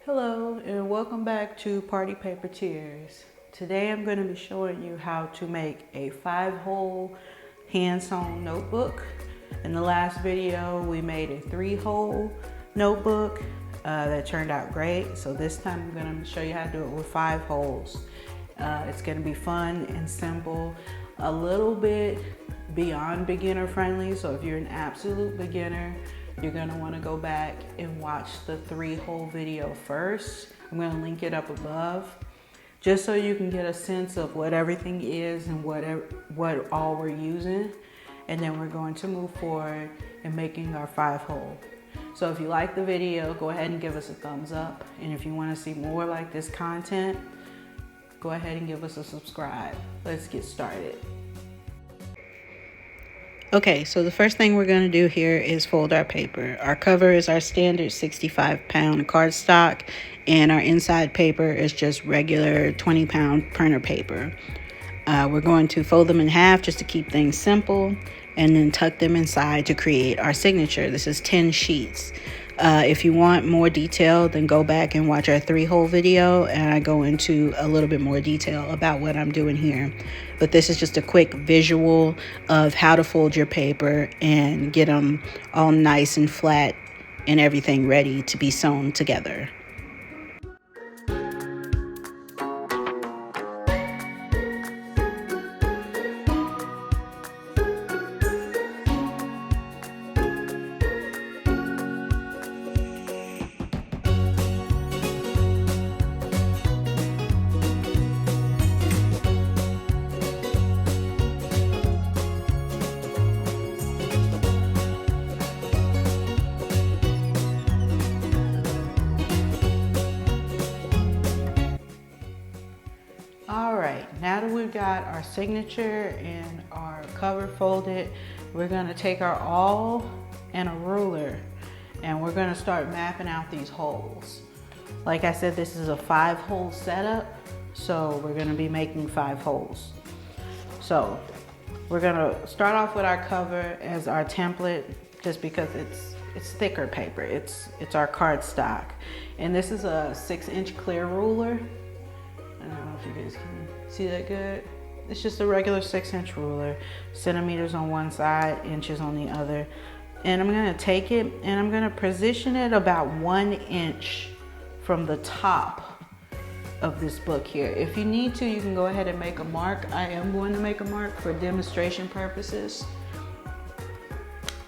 Hello and welcome back to Party Paper Tears. Today I'm going to be showing you how to make a 5-hole hand-sewn notebook. In the last video we made a 3-hole notebook that turned out great. So this time I'm going to show you how to do it with 5 holes. It's going to be fun and simple, a little bit beyond beginner friendly. So if you're an absolute beginner, you're gonna wanna go back and watch the 3-hole video first. I'm gonna link it up above, just so you can get a sense of what everything is and what all we're using. And then we're going to move forward in making our 5-hole. So if you like the video, go ahead and give us a thumbs up. And if you wanna see more like this content, go ahead and give us a subscribe. Let's get started. Okay, so the first thing we're going to do here is fold our paper. Our cover is our standard 65-pound cardstock, and our inside paper is just regular 20-pound printer paper. We're going to fold them in half just to keep things simple, and then tuck them inside to create our signature. This is 10 sheets. If you want more detail, then go back and watch our 3-hole video, and I go into a little bit more detail about what I'm doing here. But this is just a quick visual of how to fold your paper and get them all nice and flat and everything ready to be sewn together. Now that we've got our signature and our cover folded, we're gonna take our awl and a ruler and we're gonna start mapping out these holes. Like I said, this is a 5-hole setup, so we're gonna be making 5 holes. So we're gonna start off with our cover as our template, just because it's thicker paper. It's our cardstock. And this is a 6-inch clear ruler. I don't know if you guys can see that good. It's just a regular 6-inch ruler, centimeters on one side, inches on the other. And I'm gonna take it and I'm gonna position it about 1 inch from the top of this book here. If you need to, you can go ahead and make a mark. I am going to make a mark for demonstration purposes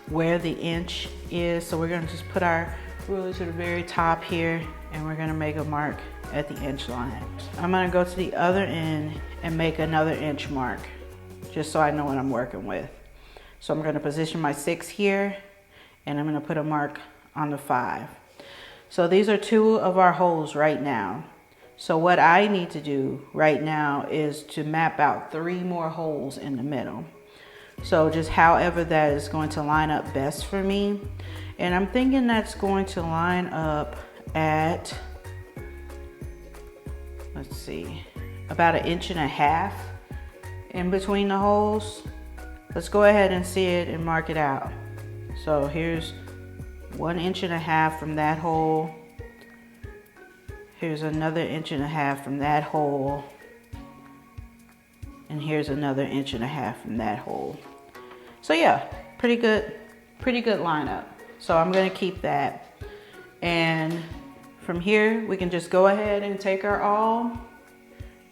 where the inch is. So we're gonna just put our ruler to the very top here and we're gonna make a mark at the inch line. I'm gonna go to the other end and make another inch mark, just so I know what I'm working with. So I'm gonna position my 6 here and I'm gonna put a mark on the 5. So these are 2 of our holes right now. So what I need to do right now is to map out 3 more holes in the middle. So just however that is going to line up best for me. And I'm thinking that's going to line up at, let's see, about 1.5 inches in between the holes. Let's go ahead and see it and mark it out. So here's 1.5 inches from that hole. Here's another 1.5 inches from that hole. And here's another 1.5 inches from that hole. So yeah, pretty good lineup. So I'm gonna keep that. And from here, we can just go ahead and take our awl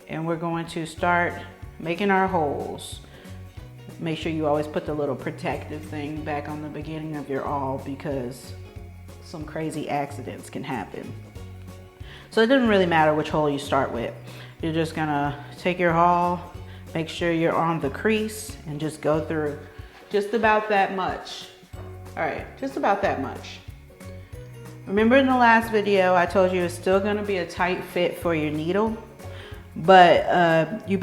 and we're going to start making our holes. Make sure you always put the little protective thing back on the beginning of your awl because some crazy accidents can happen. So it doesn't really matter which hole you start with. You're just gonna take your awl, make sure you're on the crease and just go through just about that much. All right, just about that much. Remember in the last video, I told you it's still gonna be a tight fit for your needle, but you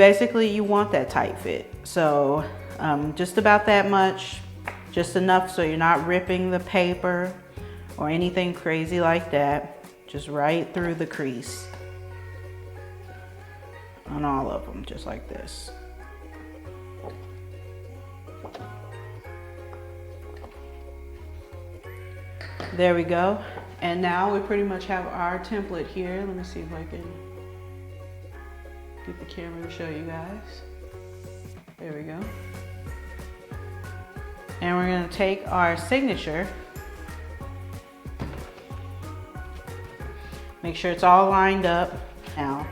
want that tight fit. So just about that much, just enough so you're not ripping the paper or anything crazy like that. Just right through the crease on all of them, just like this. There we go. And now we pretty much have our template here. Let me see if I can get the camera to show you guys. There we go. And we're gonna take our signature, make sure it's all lined up. Now,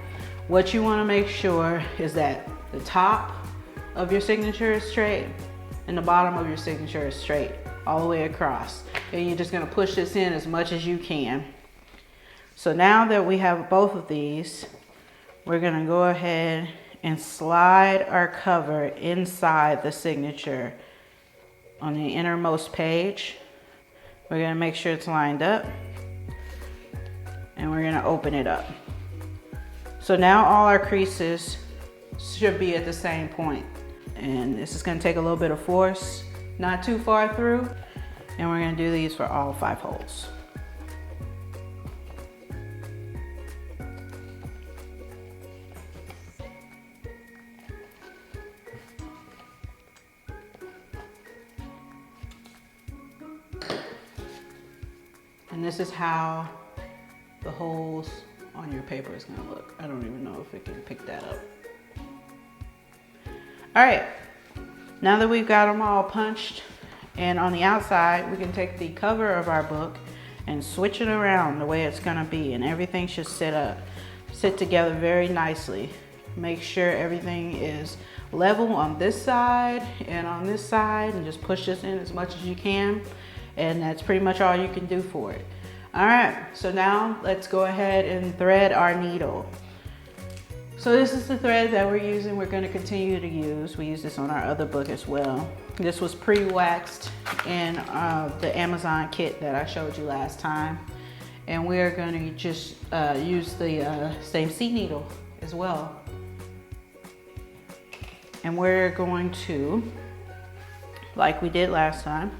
what you wanna make sure is that the top of your signature is straight and the bottom of your signature is straight all the way across. And you're just gonna push this in as much as you can. So now that we have both of these, we're gonna go ahead and slide our cover inside the signature on the innermost page. We're gonna make sure it's lined up and we're gonna open it up. So now all our creases should be at the same point. And this is gonna take a little bit of force, not too far through. And we're gonna do these for all 5 holes. And this is how the holes on your paper is gonna look. I don't even know if it can pick that up. All right, now that we've got them all punched, and on the outside, we can take the cover of our book and switch it around the way it's gonna be, and everything should sit together very nicely. Make sure everything is level on this side and on this side, and just push this in as much as you can. And that's pretty much all you can do for it. All right, so now let's go ahead and thread our needle. So this is the thread that we're using. We're gonna continue to use. We use this on our other book as well. This was pre-waxed in the Amazon kit that I showed you last time. And we're gonna just use the same seed needle as well. And we're going to, like we did last time,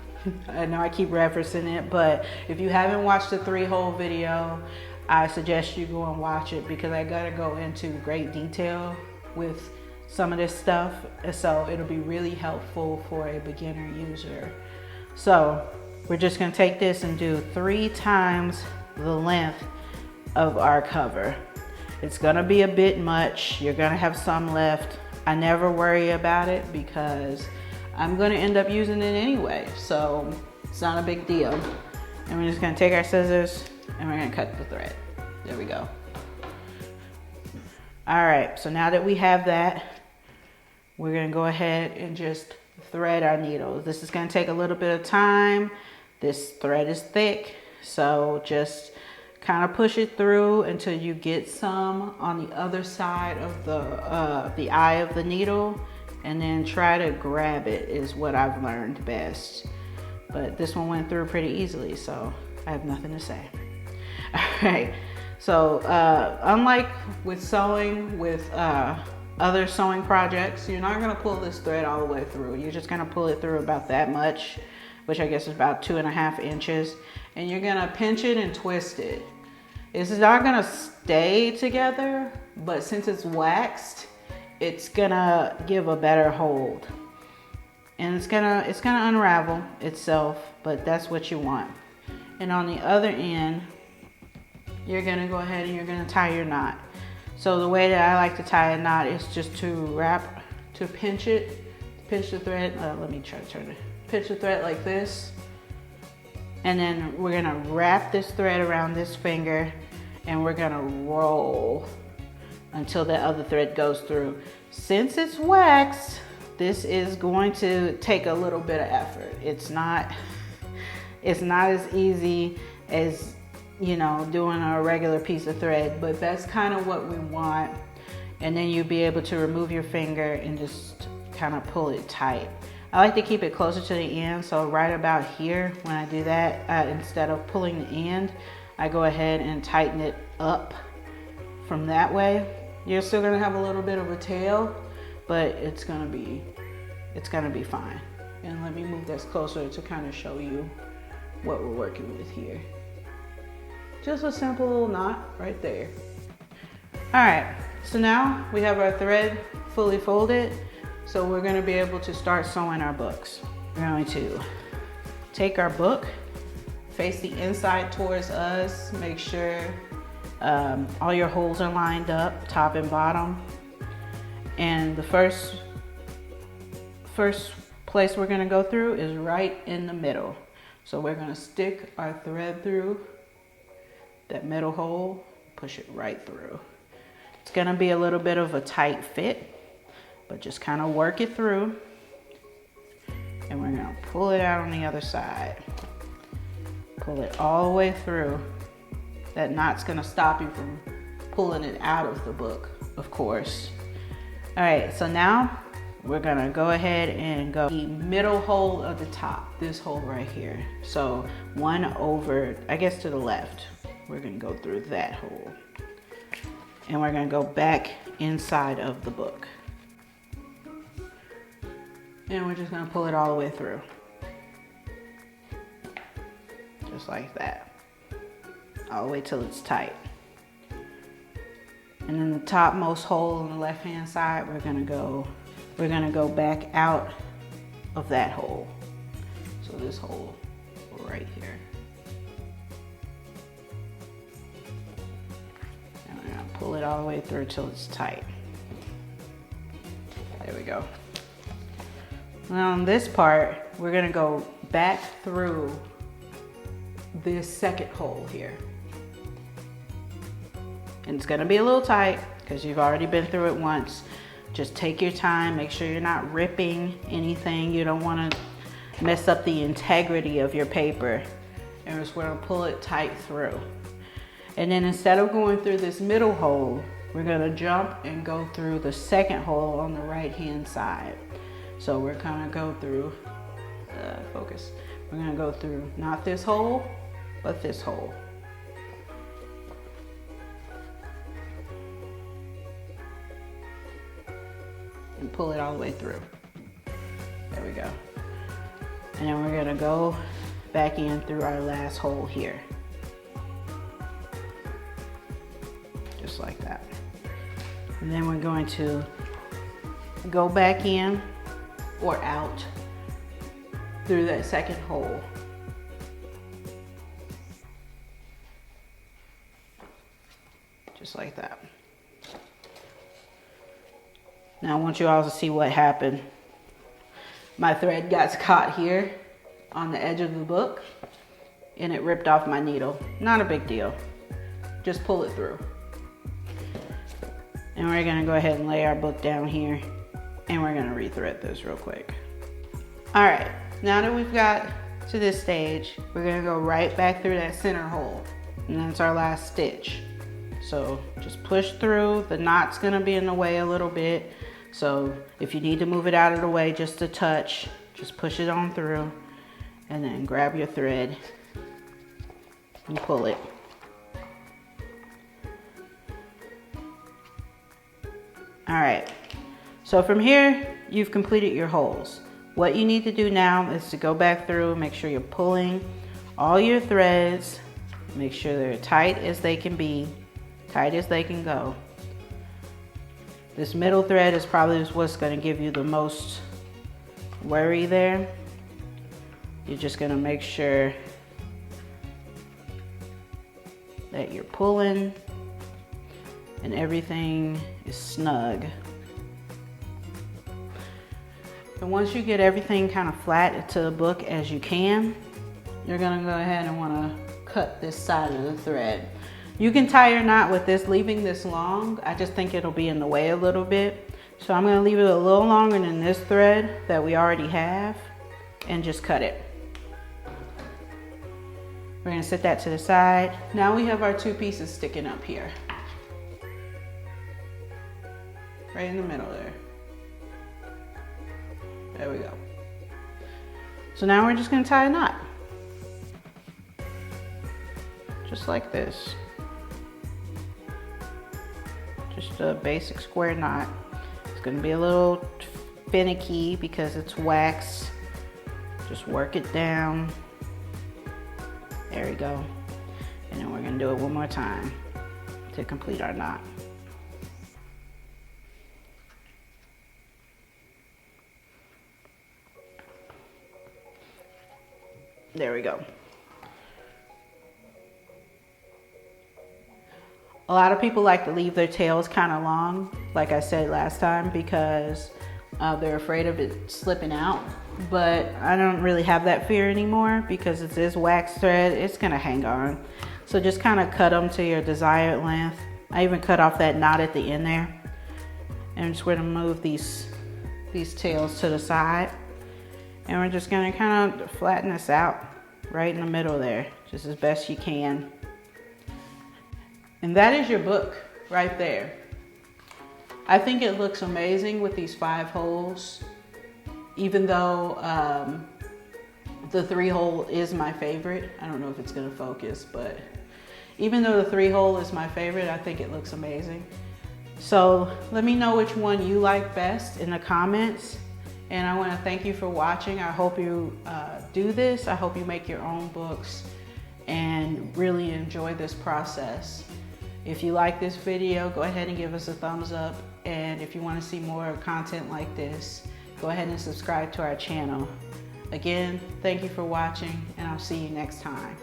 I know I keep referencing it, but if you haven't watched the 3-hole video, I suggest you go and watch it, because I gotta go into great detail with some of this stuff. So it'll be really helpful for a beginner user. So we're just gonna take this and do 3 times the length of our cover. It's gonna be a bit much. You're gonna have some left. I never worry about it because I'm gonna end up using it anyway, so it's not a big deal. And we're just gonna take our scissors and we're gonna cut the thread. There we go. All right, so now that we have that, we're gonna go ahead and just thread our needles. This is gonna take a little bit of time. This thread is thick, so just kind of push it through until you get some on the other side of the eye of the needle, and then try to grab it is what I've learned best. But this one went through pretty easily, so I have nothing to say. All right, so unlike with sewing with other sewing projects, you're not gonna pull this thread all the way through. You're just gonna pull it through about that much, which I guess is about 2.5 inches. And you're gonna pinch it and twist it. This is not gonna stay together, but since it's waxed, it's gonna give a better hold. And it's gonna unravel itself, but that's what you want. And on the other end, you're gonna go ahead and you're gonna tie your knot. So the way that I like to tie a knot is just to pinch the thread. Let me try to turn it. Pinch the thread like this. And then we're gonna wrap this thread around this finger and we're gonna roll until that other thread goes through. Since it's waxed, this is going to take a little bit of effort. It's not as easy as, you know, doing a regular piece of thread, but that's kind of what we want. And then you'll be able to remove your finger and just kind of pull it tight. I like to keep it closer to the end, so right about here when I do that, instead of pulling the end, I go ahead and tighten it up from that way. You're still gonna have a little bit of a tail, but it's gonna be fine. And let me move this closer to kind of show you what we're working with here. Just a simple little knot right there. All right, so now we have our thread fully folded, so we're gonna be able to start sewing our books. We're going to take our book face the inside towards us. Make sure all your holes are lined up, top and bottom. And the first place we're gonna go through is right in the middle. So we're gonna stick our thread through that middle hole, push it right through. It's gonna be a little bit of a tight fit, but just kind of work it through. And we're gonna pull it out on the other side. Pull it all the way through. That knot's gonna stop you from pulling it out of the book, of course. All right, so now we're gonna go ahead and go the middle hole of the top, this hole right here. So one over, I guess to the left. We're gonna go through that hole. And we're gonna go back inside of the book. And we're just gonna pull it all the way through. Just like that. All the way till it's tight. And then the topmost hole on the left-hand side, we're gonna go back out of that hole. So this hole right here. And we're gonna pull it all the way through till it's tight. There we go. Now on this part, we're gonna go back through this second hole here. And it's gonna be a little tight because you've already been through it once. Just take your time, make sure you're not ripping anything. You don't wanna mess up the integrity of your paper. And we're gonna pull it tight through. And then instead of going through this middle hole, we're gonna jump and go through the second hole on the right-hand side. So we're gonna go through, focus. We're gonna go through not this hole, but this hole. And pull it all the way through. There we go. And then we're gonna go back in through our last hole here. Just like that. And then we're going to go back in or out through that second hole. Just like that. Now I want you all to see what happened. My thread got caught here on the edge of the book and it ripped off my needle. Not a big deal. Just pull it through. And we're gonna go ahead and lay our book down here and we're gonna rethread this real quick. All right, now that we've got to this stage, we're gonna go right back through that center hole. And that's our last stitch. So just push through. The knot's gonna be in the way a little bit. So if you need to move it out of the way just a touch, just push it on through and then grab your thread and pull it. All right, so from here, you've completed your holes. What you need to do now is to go back through, make sure you're pulling all your threads, make sure they're tight as they can be, tight as they can go. This middle thread is probably what's gonna give you the most worry there. You're just gonna make sure that you're pulling and everything is snug. And once you get everything kind of flat to the book as you can, you're gonna go ahead and wanna cut this side of the thread. You can tie your knot with this, leaving this long. I just think it'll be in the way a little bit. So I'm gonna leave it a little longer than this thread that we already have and just cut it. We're gonna set that to the side. Now we have our two pieces sticking up here. Right in the middle there. There we go. So now we're just gonna tie a knot. Just like this. Just a basic square knot. It's gonna be a little finicky because it's wax. Just work it down. There we go. And then we're gonna do it one more time to complete our knot. There we go. A lot of people like to leave their tails kind of long, like I said last time, because they're afraid of it slipping out. But I don't really have that fear anymore because it is wax thread. It's gonna hang on. So just kind of cut them to your desired length. I even cut off that knot at the end there. And just gonna move these tails to the side. And we're just gonna kind of flatten this out right in the middle there, just as best you can. And that is your book right there. I think it looks amazing with these 5 holes, even though the 3-hole is my favorite. I don't know if it's gonna focus, but even though the 3-hole is my favorite, I think it looks amazing. So let me know which one you like best in the comments. And I wanna thank you for watching. I hope you do this. I hope you make your own books and really enjoy this process. If you like this video, go ahead and give us a thumbs up. And if you want to see more content like this, go ahead and subscribe to our channel. Again, thank you for watching, and I'll see you next time.